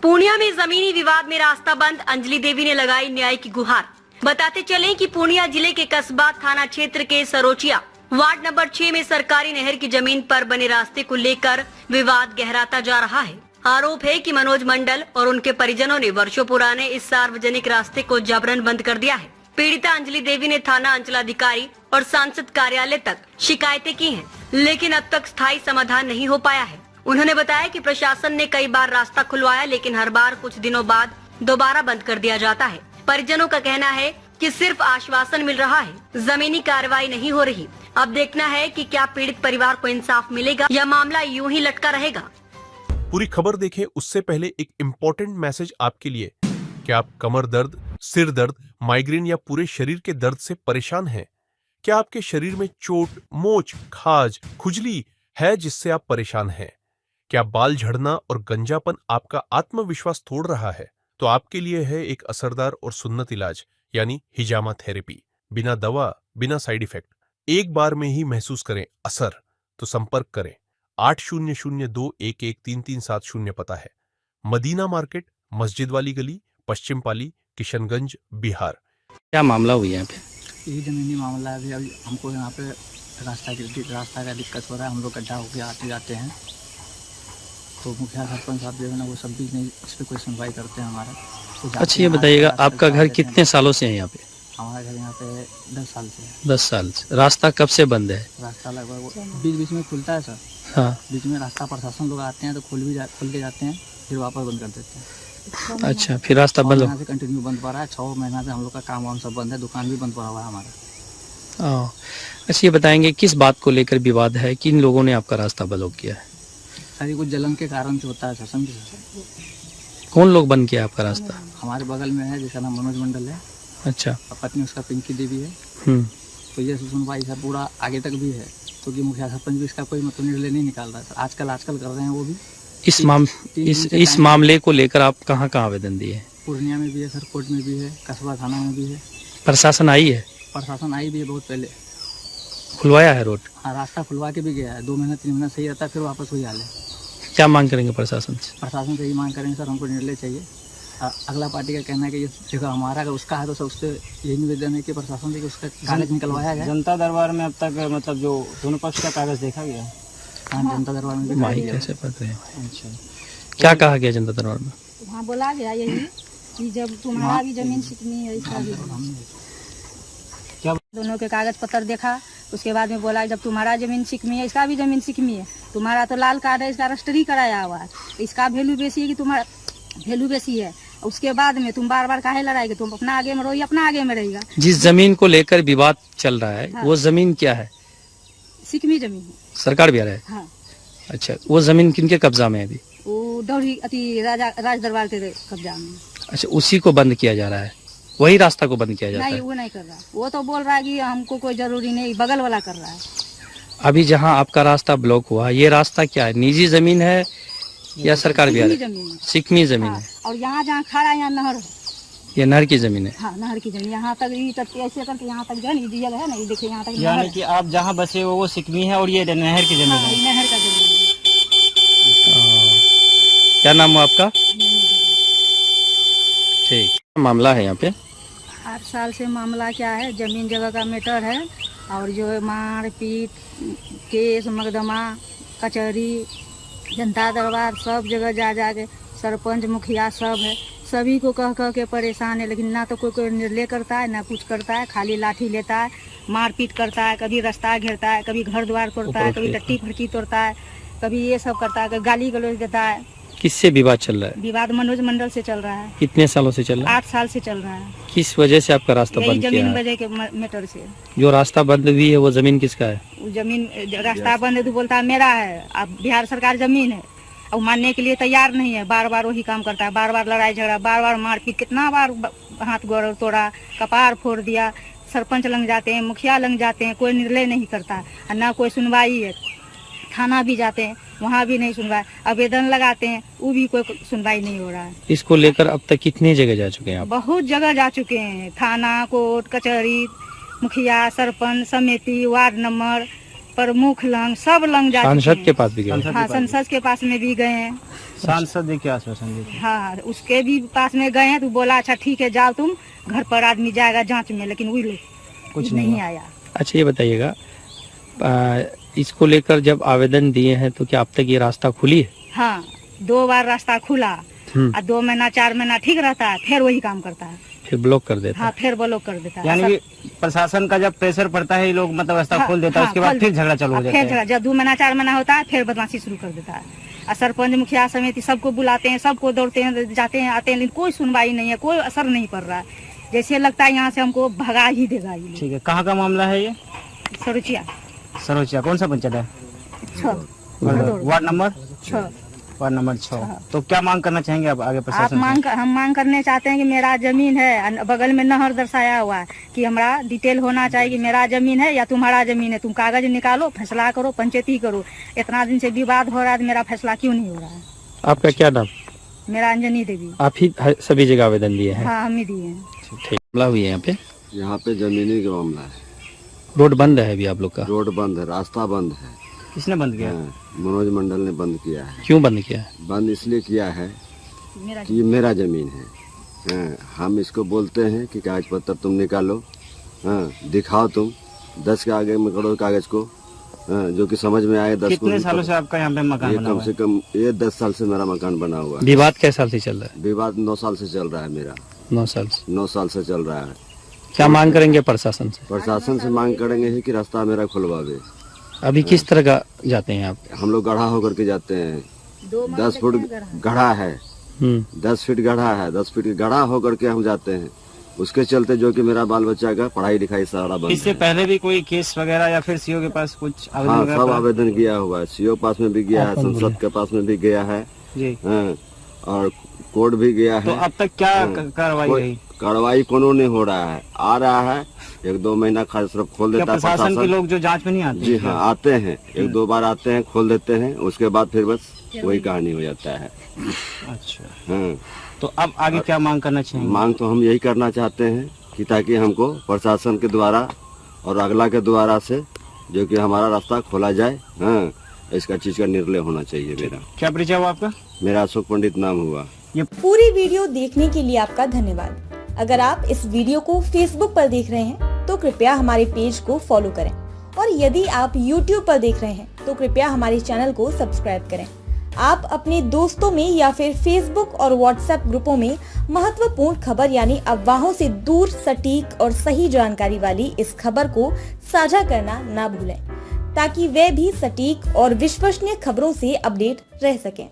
पूर्णिया में जमीनी विवाद में रास्ता बंद, अंजलि देवी ने लगाई न्याय की गुहार। बताते चले कि पूर्णिया जिले के कस्बा थाना क्षेत्र के सरोचिया वार्ड नंबर 6 में सरकारी नहर की जमीन पर बने रास्ते को लेकर विवाद गहराता जा रहा है। आरोप है कि मनोज मंडल और उनके परिजनों ने वर्षों पुराने इस सार्वजनिक रास्ते को जबरन बंद कर दिया है। पीड़िता अंजलि देवी ने थाना अंचलाधिकारी और सांसद कार्यालय तक शिकायतें की हैं, लेकिन अब तक स्थायी समाधान नहीं हो पाया है। उन्होंने बताया कि प्रशासन ने कई बार रास्ता खुलवाया, लेकिन हर बार कुछ दिनों बाद दोबारा बंद कर दिया जाता है। परिजनों का कहना है कि सिर्फ आश्वासन मिल रहा है, जमीनी कार्रवाई नहीं हो रही। अब देखना है कि क्या पीड़ित परिवार को इंसाफ मिलेगा या मामला यूं ही लटका रहेगा। पूरी खबर देखें उससे पहले एक इम्पोर्टेंट मैसेज आपके लिए। क्या आप कमर दर्द, सिर दर्द, माइग्रेन या पूरे शरीर के दर्द से परेशान हैं? क्या आपके शरीर में चोट, मोच, खाज, खुजली है जिससे आप परेशान हैं? क्या बाल झड़ना और गंजापन आपका आत्मविश्वास तोड़ रहा है? तो आपके लिए है एक असरदार और सुन्नत इलाज, यानी हिजामा थेरेपी। बिना दवा, बिना साइड इफेक्ट, एक बार में ही महसूस करें असर। तो संपर्क करें 8002113370 पता है, मदीना मार्केट, मस्जिद वाली गली, पश्चिम पाली, किशनगंज, बिहार। क्या मामला हुआ यहाँ पे? यही जमीनी मामला है। अभी हमको यहाँ पे रास्ता का दिक्कत हो रहा है। हम लोग गड्ढा होकर आते जाते हैं, तो मुखिया सरपंच साहब जो है ना, वो सब भी नहीं इस पर कोई सुनवाई करते हैं हमारा। तो अच्छा, ये बताइएगा, आपका घर कितने सालों से है यहाँ पे? हमारा घर यहाँ पे 10 साल से है। 10 साल से। रास्ता कब से बंद है? रास्ता लगभग बीच बीच में खुलता है सर। हाँ, बीच में रास्ता प्रशासन लोग आते हैं तो खुल के जाते हैं, फिर वापस बंद कर देते हैं। अच्छा, फिर रास्ता बंद यहाँ से कंटिन्यू बंद पड़ा है। 6 महीना से हम लोग का काम वाम सब बंद है, दुकान भी बंद पड़ा हुआ है हमारा। अच्छा, ये बताएंगे किस बात को लेकर विवाद है, किन लोगों ने आपका रास्ता ब्लॉक किया है? सर ये कुछ जलन के कारण से होता है सर, समझे सर। कौन लोग बंद किया आपका रास्ता? हमारे बगल में है, जिसका नाम मनोज मंडल है। अच्छा। और पत्नी उसका पिंकी देवी है। तो ये सुनवाई सर पूरा आगे तक भी है, क्योंकि मुखिया सरपंच भी इसका कोई मतलब निर्णय नहीं निकाल रहा है सर। आजकल कर रहे हैं वो भी। इस मामले को लेकर आप कहाँ आवेदन दिए? पूर्णिया में भी है सर, कोर्ट में भी है, कस्बा थाना में भी है। प्रशासन आई है? प्रशासन आई भी है, बहुत पहले खुलवाया है रोड? हाँ, रास्ता खुलवा के भी गया है। 2 महीना 3 महीना सही रहता है, फिर वापस वही हाल है। क्या मांग करेंगे प्रशासन से? प्रशासन से यही मांग करेंगे सर, हमको निर्णय चाहिए। अगला पार्टी का कहना है कि ये जगह हमारा, अगर उसका है तो सब उससे यही निवेदन है कि प्रशासन से कि उसका कागज निकलवाया जाए। जनता दरबार में अब तक मतलब जो दोनों पक्ष का कागज देखा गया? हाँ, जनता दरबार में माई कैसे पढ़ रहे हैं? अच्छा, क्या कहा गया जनता दरबार में? वहाँ बोला गया यही कि जब तुम्हारा भी जमीन सिकनी है, इसका भी क्या दोनों के कागज पत्र देखा। उसके बाद में बोला जब तुम्हारा जमीन सिकमी है, इसका भी जमीन सिकमी है। तुम्हारा तो लाल कार्ड है, इसका रजिस्ट्री कराया हुआ है, इसका वैल्यू बेसी है कि तुम्हारा वैल्यू बेसी है। उसके बाद में तुम बार बार काहे लड़ाएगे? तुम अपना आगे में रहो, अपना आगे में रहेगा। जिस जमीन को लेकर विवाद चल रहा है, हाँ। वो जमीन क्या है? सिकमी जमीन है। सरकार भी आ रहा है? हाँ। अच्छा, वो जमीन किनके कब्जा में है अभी? वो डौरी राज दरबार के कब्जा में। अच्छा, उसी को बंद किया जा रहा है? वही रास्ता को बंद किया जाता नहीं, है? वो नहीं कर रहा। वो तो बोल रहा है कि हमको कोई जरूरी नहीं, बगल वाला कर रहा है। अभी जहाँ आपका रास्ता ब्लॉक हुआ, ये रास्ता क्या है? निजी जमीन है या सरकार भी आ रहा है? जमीन है, सिकमी जमीन हाँ। है। और यहाँ जहाँ खड़ा है, यहाँ नहर है। ये नहर की जमीन है? हाँ, नहर की जमीन। यहाँ तक ऐसे करके यहाँ तक जो है ना, ये है ना, ये देखिए यहाँ तक नहर यानी है। कि आप जहाँ बसे हो वो सिकमी है और ये नहर की जमीन हाँ, है? ये नहर का जमीन है। क्या नाम है आपका? ठीक, मामला है यहाँ पे? 8 साल से मामला क्या है, जमीन जगह का मैटर है। और जो है मारपीट, केस मुकदमा, कचहरी, जनता दरबार, सब जगह जा के सरपंच मुखिया सब है, सभी को कह के परेशान है। लेकिन ना तो कोई निर्णय करता है, ना कुछ करता है। खाली लाठी लेता है, मारपीट करता है, कभी रास्ता घेरता है, कभी घर द्वार तोड़ता है, कभी टट्टी फटकी तोड़ता है, कभी ये सब करता है, कभी गाली गलौज देता है। किससे विवाद चल रहा है? विवाद मनोज मंडल से चल रहा है। कितने सालों से चल रहा है? 8 साल से चल रहा है। किस वजह से आपका रास्ता यही बंद किया जमीन है? वजह के मैटर से। जो रास्ता बंद हुई है वो जमीन किसका है? वो जमीन रास्ता बंद है तो बोलता है मेरा है। अब बिहार सरकार जमीन है और मानने के लिए तैयार नहीं है। बार बार वही काम करता है, बार बार लड़ाई झगड़ा, बार बार मारपीट। कितना बार हाथ गोड़ तोड़ा, कपार फोड़ दिया। सरपंच लग जाते हैं, मुखिया लग जाते हैं, कोई निर्णय नहीं करता और ना कोई सुनवाई है। थाना भी जाते हैं, वहाँ भी नहीं सुनवाई। आवेदन लगाते हैं, वो भी कोई सुनवाई नहीं हो रहा है। इसको लेकर अब तक कितनी जगह जा चुके हैं आप? बहुत जगह जा चुके हैं, थाना, कोर्ट, कचहरी, मुखिया, सरपंच, समिति, वार्ड नंबर, प्रमुख लंग सब लंग जा चुके सांसद हैं। के पास भी गए? हाँ, संसद के पास में भी गए हैं। सांसद देखिए आश्वासन देखिए। हाँ, उसके भी पास में गए हैं तो बोला अच्छा ठीक है जाओ तुम, घर पर आदमी जाएगा जांच में, लेकिन वही लोग कुछ नहीं नहीं आया। अच्छा ये बताइएगा, इसको लेकर जब आवेदन दिए हैं तो क्या अब तक ये रास्ता खुली है? हाँ, 2 बार रास्ता खुला और 2 महीना 4 महीना ठीक रहता है, फिर वही काम करता है। फिर ब्लॉक कर देता हाँ, है? फिर ब्लॉक कर देता है। यानी कि प्रशासन का जब प्रेशर पड़ता है ये लोग मतलब रास्ता हाँ, खोल देता है, हाँ, उसके बाद खोल फिर देता झगड़ा चालू हो फिर जाता है। झगड़ा, जब 2 महीना 4 महीना होता है फिर बदमाशी शुरू कर देता है। और सरपंच मुखिया समिति सबको बुलाते हैं, सबको दौड़ते हैं, जाते हैं आते हैं, लेकिन कोई सुनवाई नहीं है, कोई असर नहीं पड़ रहा है। जैसे लगता है यहाँ से हमको भगा ही देगा ये लोग। ठीक है, कहाँ का मामला है ये? सरुचिया सरोचिया कौन सा पंचायत है? 6 वार्ड नंबर 6। Ward number 6। तो क्या मांग करना चाहेंगे आप आगे आप प्रशासन से? हम मांग करने चाहते हैं कि मेरा जमीन है, बगल में नहर दर्शाया हुआ है कि हमारा डिटेल होना चाहिए कि मेरा जमीन है या तुम्हारा जमीन है, तुम कागज निकालो, फैसला करो, पंचायती करो। इतना दिन से विवाद हो रहा है, मेरा फैसला क्यों नहीं हो रहा है? आपका क्या नाम? मेरा अंजनी देवी। आप ही सभी जगह आवेदन दिए हैं? हाँ, हम ही दिए हैं। ठीक, मामला हुई है यहाँ पे? यहाँ पे जमीनी का मामला है। रोड बंद है अभी आप लोग का? रोड बंद है, रास्ता बंद है। किसने बंद किया? हाँ, मनोज मंडल ने बंद किया है। क्यों बंद किया है? बंद इसलिए किया है मेरा कि ये मेरा जमीन है। हाँ, हम इसको बोलते हैं कि कागज पत्र तुम निकालो, हाँ, दिखाओ तुम 10 के आगे में करो कागज को, हाँ, जो कि समझ में आए 10 को। कितने सालों से आपका यहाँ पे मकान ये बना कम हुआ से है? कम ये 10 साल से मेरा मकान बना हुआ है। विवाद कैसे साल से चल रहा है? विवाद 9 साल से चल रहा है मेरा। 9 साल से? 9 साल से चल रहा है। क्या मांग करेंगे प्रशासन से? प्रशासन से मांग करेंगे ही कि रास्ता मेरा खुलवावे। अभी किस तरह का जाते हैं आप? हम लोग गड्ढा होकर के जाते हैं। 10 फुट गड्ढा है, 10 फीट गड्ढा है, 10 फीट गड्ढा होकर के हम जाते हैं। उसके चलते जो कि मेरा बाल बच्चा का पढ़ाई लिखाई सारा बंद इससे है। पहले भी कोई केस वगैरह या फिर सीओ के पास कुछ आवेदन हाँ, वगैरह सब पड़ा? आवेदन किया हुआ है। सीओ पास में भी गया है, संसद के पास में भी गया है, जी। हाँ, और कोर्ट भी गया तो है। अब तक क्या कार्रवाई कोई रही? कार्रवाई कोनो नहीं हो रहा है। आ रहा है 1-2 महीना खाली सिर्फ खोल क्या देता है प्रशासन के प्रशासन। लोग जो जांच में नहीं आते? जी हाँ, आते हैं, 1-2 बार आते हैं, खोल देते हैं, उसके बाद फिर बस वही कहानी हो जाता है। अच्छा, हाँ, तो अब आगे क्या मांग करना चाहेंगे? मांग तो हम यही करना चाहते हैं कि ताकि हमको प्रशासन के द्वारा और अगला के द्वारा से जो कि हमारा रास्ता खोला जाए। हाँ, इसका चीज का निर्णय होना चाहिए। मेरा क्या परिचय हुआ आपका? मेरा अशोक पंडित नाम हुआ। पूरी वीडियो देखने के लिए आपका धन्यवाद। अगर आप इस वीडियो को फेसबुक पर देख रहे हैं तो कृपया हमारे पेज को फॉलो करें, और यदि आप YouTube पर देख रहे हैं तो कृपया हमारे चैनल को सब्सक्राइब करें। आप अपने दोस्तों में या फिर फेसबुक और व्हाट्सएप ग्रुपों में महत्वपूर्ण खबर यानी अफवाहों से दूर सटीक और सही जानकारी वाली इस खबर को साझा करना ना भूलें, ताकि वे भी सटीक और विश्वसनीय खबरों से अपडेट रह सकें।